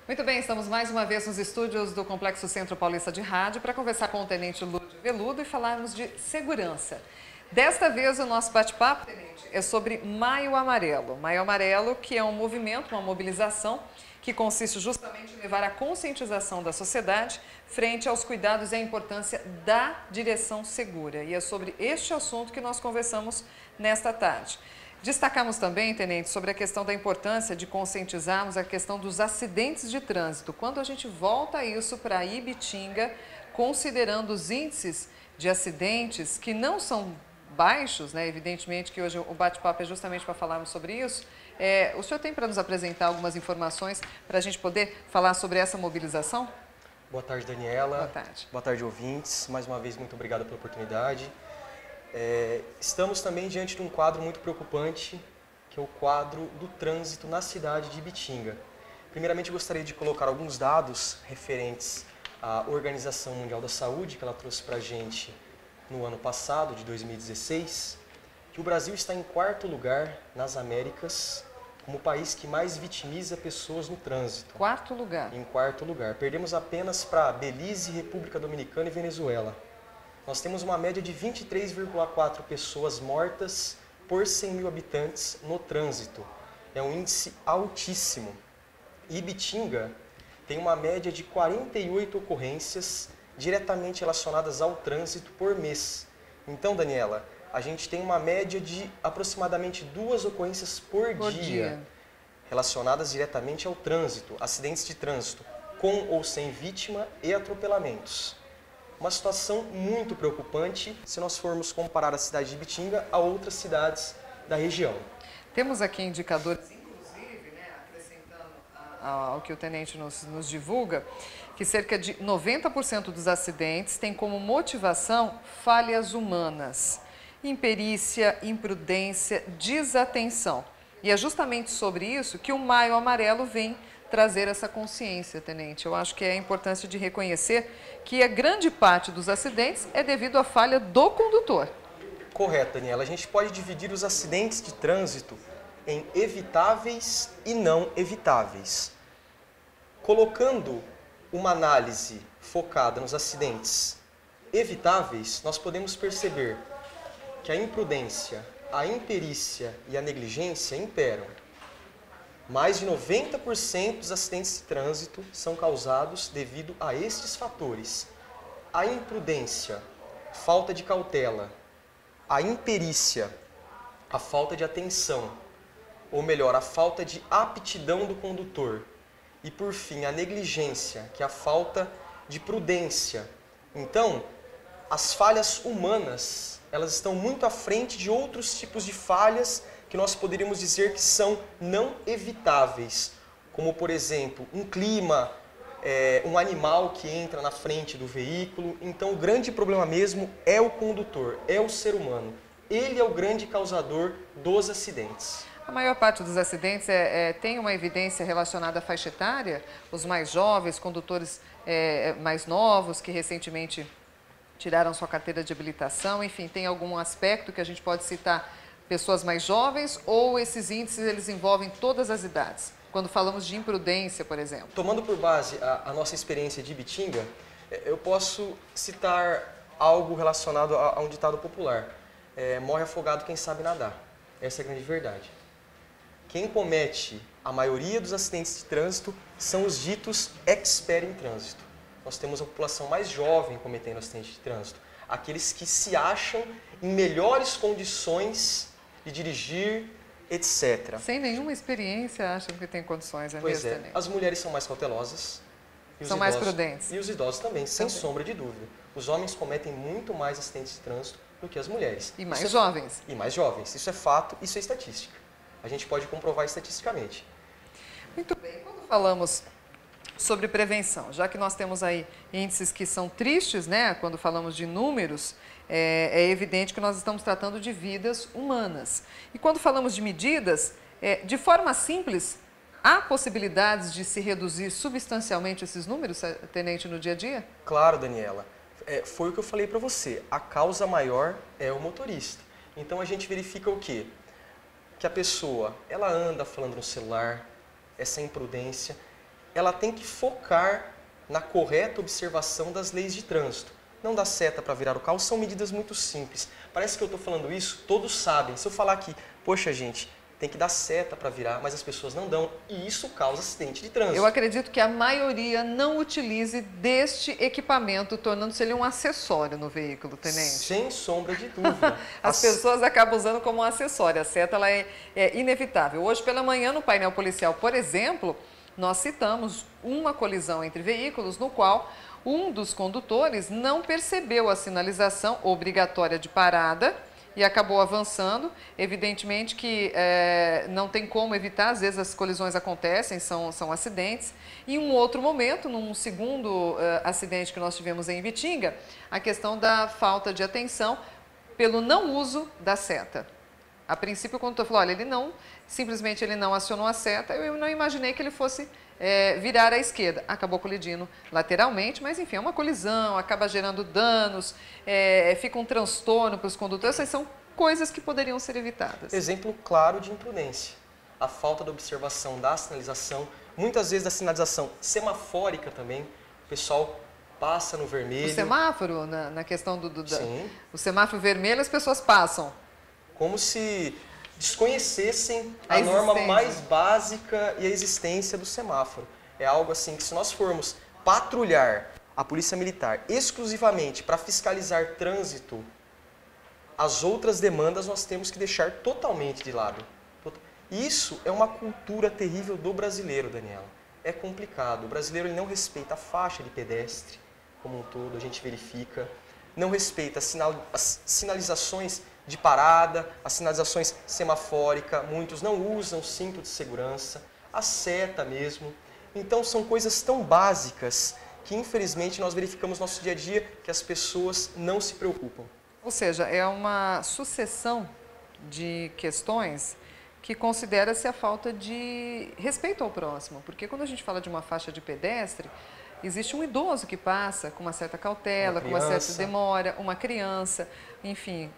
Muito bem, estamos mais uma vez nos estúdios do Complexo Centro Paulista de Rádio para conversar com o Tenente Lúdio Veludo e falarmos de segurança. Desta vez o nosso bate-papo, Tenente, é sobre Maio Amarelo. Maio Amarelo, que é um movimento, uma mobilização que consiste justamente em levar a conscientização da sociedade frente aos cuidados e à importância da direção segura. E é sobre este assunto que nós conversamos nesta tarde. Destacamos também, Tenente, sobre a questão da importância de conscientizarmos a questão dos acidentes de trânsito. Quando a gente volta isso para Ibitinga, considerando os índices de acidentes que não são baixos, né? Evidentemente que hoje o bate-papo é justamente para falarmos sobre isso. O senhor tem para nos apresentar algumas informações para a gente poder falar sobre essa mobilização? Boa tarde, Daniela. Boa tarde. Boa tarde, ouvintes. Mais uma vez, muito obrigado pela oportunidade. Estamos também diante de um quadro muito preocupante, que é o quadro do trânsito na cidade de Ibitinga. Primeiramente, gostaria de colocar alguns dados referentes à Organização Mundial da Saúde, que ela trouxe para a gente no ano passado, de 2016, que o Brasil está em 4º lugar nas Américas como o país que mais vitimiza pessoas no trânsito. 4º lugar? Em 4º lugar. Perdemos apenas para Belize, República Dominicana e Venezuela. Nós temos uma média de 23,4 pessoas mortas por 100 mil habitantes no trânsito. É um índice altíssimo. E Ibitinga tem uma média de 48 ocorrências diretamente relacionadas ao trânsito por mês. Então, Daniela, a gente tem uma média de aproximadamente 2 ocorrências por dia relacionadas diretamente ao trânsito, acidentes de trânsito, com ou sem vítima e atropelamentos. Uma situação muito preocupante se nós formos comparar a cidade de Ibitinga a outras cidades da região. Temos aqui indicadores, inclusive, né, acrescentando ao que o Tenente nos divulga, que cerca de 90% dos acidentes têm como motivação falhas humanas, imperícia, imprudência, desatenção. E é justamente sobre isso que o Maio Amarelo vem trazer essa consciência, Tenente. Eu acho que é a importância de reconhecer que a grande parte dos acidentes é devido à falha do condutor. Correto, Daniela. A gente pode dividir os acidentes de trânsito em evitáveis e não evitáveis. Colocando uma análise focada nos acidentes evitáveis, nós podemos perceber que a imprudência, a imperícia e a negligência imperam. Mais de 90% dos acidentes de trânsito são causados devido a estes fatores. A imprudência, falta de cautela, a imperícia, a falta de atenção, ou melhor, a falta de aptidão do condutor. E por fim, a negligência, que é a falta de prudência. Então, as falhas humanas, elas estão muito à frente de outros tipos de falhas que nós poderíamos dizer que são não evitáveis, como, por exemplo, um clima, um animal que entra na frente do veículo. Então, o grande problema mesmo é o condutor, é o ser humano. Ele é o grande causador dos acidentes. A maior parte dos acidentes tem uma evidência relacionada à faixa etária, os mais jovens, condutores mais novos que recentemente tiraram sua carteira de habilitação, enfim, tem algum aspecto que a gente pode citar? Pessoas mais jovens ou esses índices eles envolvem todas as idades? Quando falamos de imprudência, por exemplo. Tomando por base a nossa experiência de Ibitinga, eu posso citar algo relacionado a um ditado popular. Morre afogado quem sabe nadar. Essa é a grande verdade. Quem comete a maioria dos acidentes de trânsito são os ditos expert em trânsito. Nós temos a população mais jovem cometendo acidente de trânsito. Aqueles que se acham em melhores condições de dirigir, etc. Sem nenhuma experiência, acham que tem condições, Pois é. As mulheres são mais cautelosas. São mais prudentes. E os idosos também, sem sombra de dúvida. Os homens cometem muito mais acidentes de trânsito do que as mulheres. E mais jovens. E mais jovens. Isso é fato, isso é estatística. A gente pode comprovar estatisticamente. Muito bem. Quando falamos sobre prevenção, já que nós temos aí índices que são tristes, né? Quando falamos de números, é evidente que nós estamos tratando de vidas humanas. E quando falamos de medidas, de forma simples, há possibilidades de se reduzir substancialmente esses números, Tenente, no dia a dia? Claro, Daniela. Foi o que eu falei para você. A causa maior é o motorista. Então a gente verifica o quê? que a pessoa, ela anda falando no celular, essa imprudência, ela tem que focar na correta observação das leis de trânsito. Não dá seta para virar o carro, são medidas muito simples. Parece que eu estou falando isso, todos sabem. Se eu falar aqui, poxa gente, tem que dar seta para virar, mas as pessoas não dão e isso causa acidente de trânsito. Eu acredito que a maioria não utilize deste equipamento, tornando-se ele um acessório no veículo, tenente. Sem sombra de dúvida. As pessoas acabam usando como um acessório, a seta ela é inevitável. Hoje pela manhã no painel policial, por exemplo, nós citamos uma colisão entre veículos no qual um dos condutores não percebeu a sinalização obrigatória de parada e acabou avançando. Evidentemente que não tem como evitar, às vezes as colisões acontecem, são acidentes. Em um outro momento, num segundo acidente que nós tivemos em Ibitinga, a questão da falta de atenção pelo não uso da seta. A princípio, o condutor falou, olha, simplesmente ele não acionou a seta, eu não imaginei que ele fosse virar à esquerda. Acabou colidindo lateralmente, mas enfim, é uma colisão, acaba gerando danos, fica um transtorno para os condutores. Essas são coisas que poderiam ser evitadas. Exemplo claro de imprudência. A falta de observação da sinalização, muitas vezes da sinalização semafórica também, o pessoal passa no vermelho. O semáforo, na questão Sim. o semáforo vermelho, as pessoas passam. Como se desconhecessem a norma mais básica e a existência do semáforo. É algo assim que se nós formos patrulhar a Polícia Militar exclusivamente para fiscalizar trânsito, as outras demandas nós temos que deixar totalmente de lado. Isso é uma cultura terrível do brasileiro, Daniela. É complicado. O brasileiro ele não respeita a faixa de pedestre como um todo, a gente verifica. Não respeita as sinalizações de parada, as sinalizações semafóricas, muitos não usam cinto de segurança, a seta mesmo. Então são coisas tão básicas que infelizmente nós verificamos no nosso dia a dia que as pessoas não se preocupam. Ou seja, é uma sucessão de questões que considera-se a falta de respeito ao próximo. Porque quando a gente fala de uma faixa de pedestre, existe um idoso que passa com uma certa cautela, com uma certa demora, uma criança, enfim,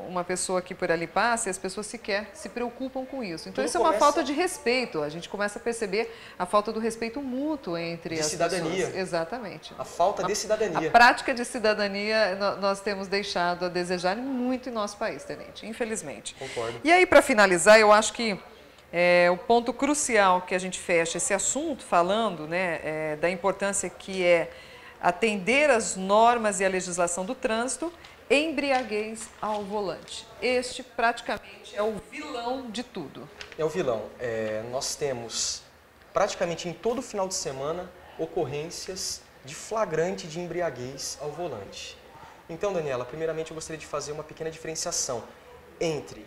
uma pessoa que por ali passa e as pessoas sequer se preocupam com isso. Então isso é uma falta de respeito, a gente começa a perceber a falta do respeito mútuo entre as pessoas. De cidadania. Exatamente. A falta de cidadania. A prática de cidadania nós temos deixado a desejar muito em nosso país, tenente, infelizmente. Concordo. E aí, para finalizar, eu acho que o ponto crucial que a gente fecha esse assunto falando da importância que é atender às normas e à legislação do trânsito, embriaguez ao volante. Este praticamente é o vilão de tudo. É o vilão. Nós temos praticamente em todo final de semana ocorrências de flagrante de embriaguez ao volante. Então, Daniela, primeiramente eu gostaria de fazer uma pequena diferenciação entre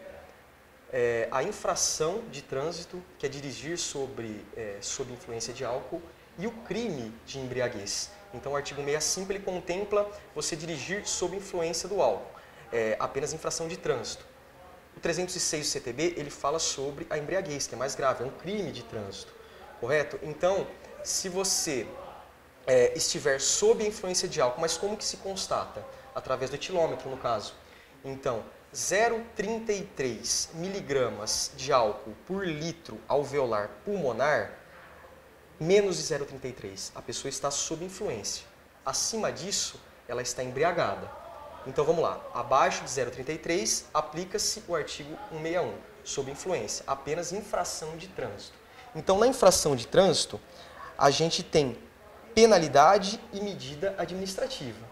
a infração de trânsito, que é dirigir sob influência de álcool, e o crime de embriaguez. Então, o artigo 65 ele contempla você dirigir sob influência do álcool, apenas infração de trânsito. O 306 do CTB ele fala sobre a embriaguez, que é mais grave, é um crime de trânsito, correto? Então, se você estiver sob influência de álcool, mas como que se constata? Através do etilômetro, no caso. Então, 0,33 miligramas de álcool por litro alveolar pulmonar, menos de 0,33. A pessoa está sob influência. Acima disso, ela está embriagada. Então vamos lá. Abaixo de 0,33, aplica-se o artigo 161, sob influência, apenas infração de trânsito. Então, na infração de trânsito, a gente tem penalidade e medida administrativa.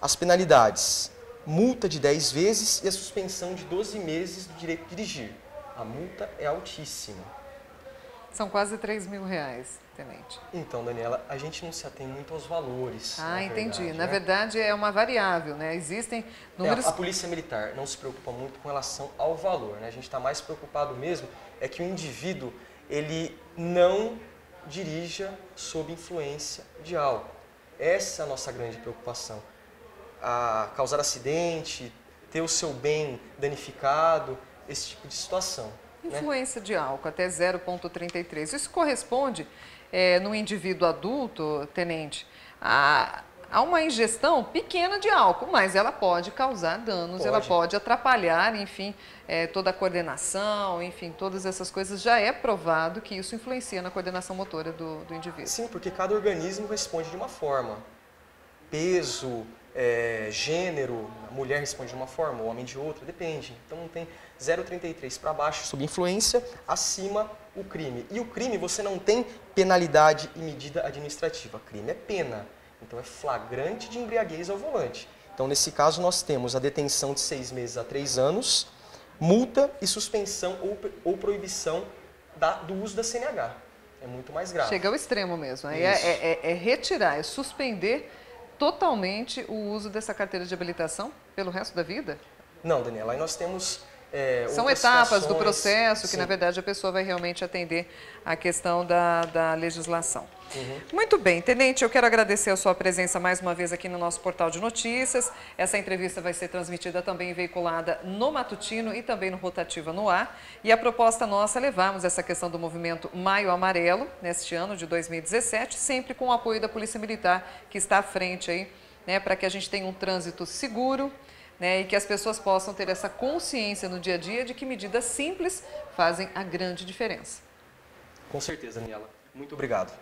As penalidades: multa de 10 vezes e a suspensão de 12 meses do direito de dirigir. A multa é altíssima. São quase R$3.000, tenente. Então, Daniela, a gente não se atém muito aos valores. Entendi. Na verdade, é uma variável, né? Existem números... A Polícia Militar não se preocupa muito com relação ao valor, né? A gente está mais preocupado mesmo que o indivíduo ele não dirija sob influência de álcool. Essa é a nossa grande preocupação. A causar acidente, ter o seu bem danificado, esse tipo de situação. Influência de álcool até 0,33. Isso corresponde, no indivíduo adulto, tenente, a há uma ingestão pequena de álcool, mas ela pode causar danos, ela pode atrapalhar, enfim, toda a coordenação, enfim, todas essas coisas. Já é provado que isso influencia na coordenação motora do indivíduo. Sim, porque cada organismo responde de uma forma. Peso, gênero, a mulher responde de uma forma, o homem de outra, depende. Então tem 0,33 para baixo, sob influência, acima o crime. E o crime você não tem penalidade e medida administrativa. Crime é pena. Então é flagrante de embriaguez ao volante. Então nesse caso nós temos a detenção de 6 meses a 3 anos, multa e suspensão ou proibição do uso da CNH. É muito mais grave. Chega ao extremo mesmo. É retirar, é suspender totalmente o uso dessa carteira de habilitação pelo resto da vida? Não, Daniela, aí nós temos são etapas do processo que, sim, na verdade, a pessoa vai realmente atender à questão da legislação. Muito bem, Tenente, eu quero agradecer a sua presença mais uma vez aqui no nosso portal de notícias. Essa entrevista vai ser transmitida também e veiculada no Matutino e também no Rotativa no Ar. E a proposta nossa é levarmos essa questão do movimento Maio Amarelo, neste ano de 2017, sempre com o apoio da Polícia Militar, que está à frente aí, né, para que a gente tenha um trânsito seguro, né, e que as pessoas possam ter essa consciência no dia a dia de que medidas simples fazem a grande diferença. Com certeza, Daniela. Muito obrigado.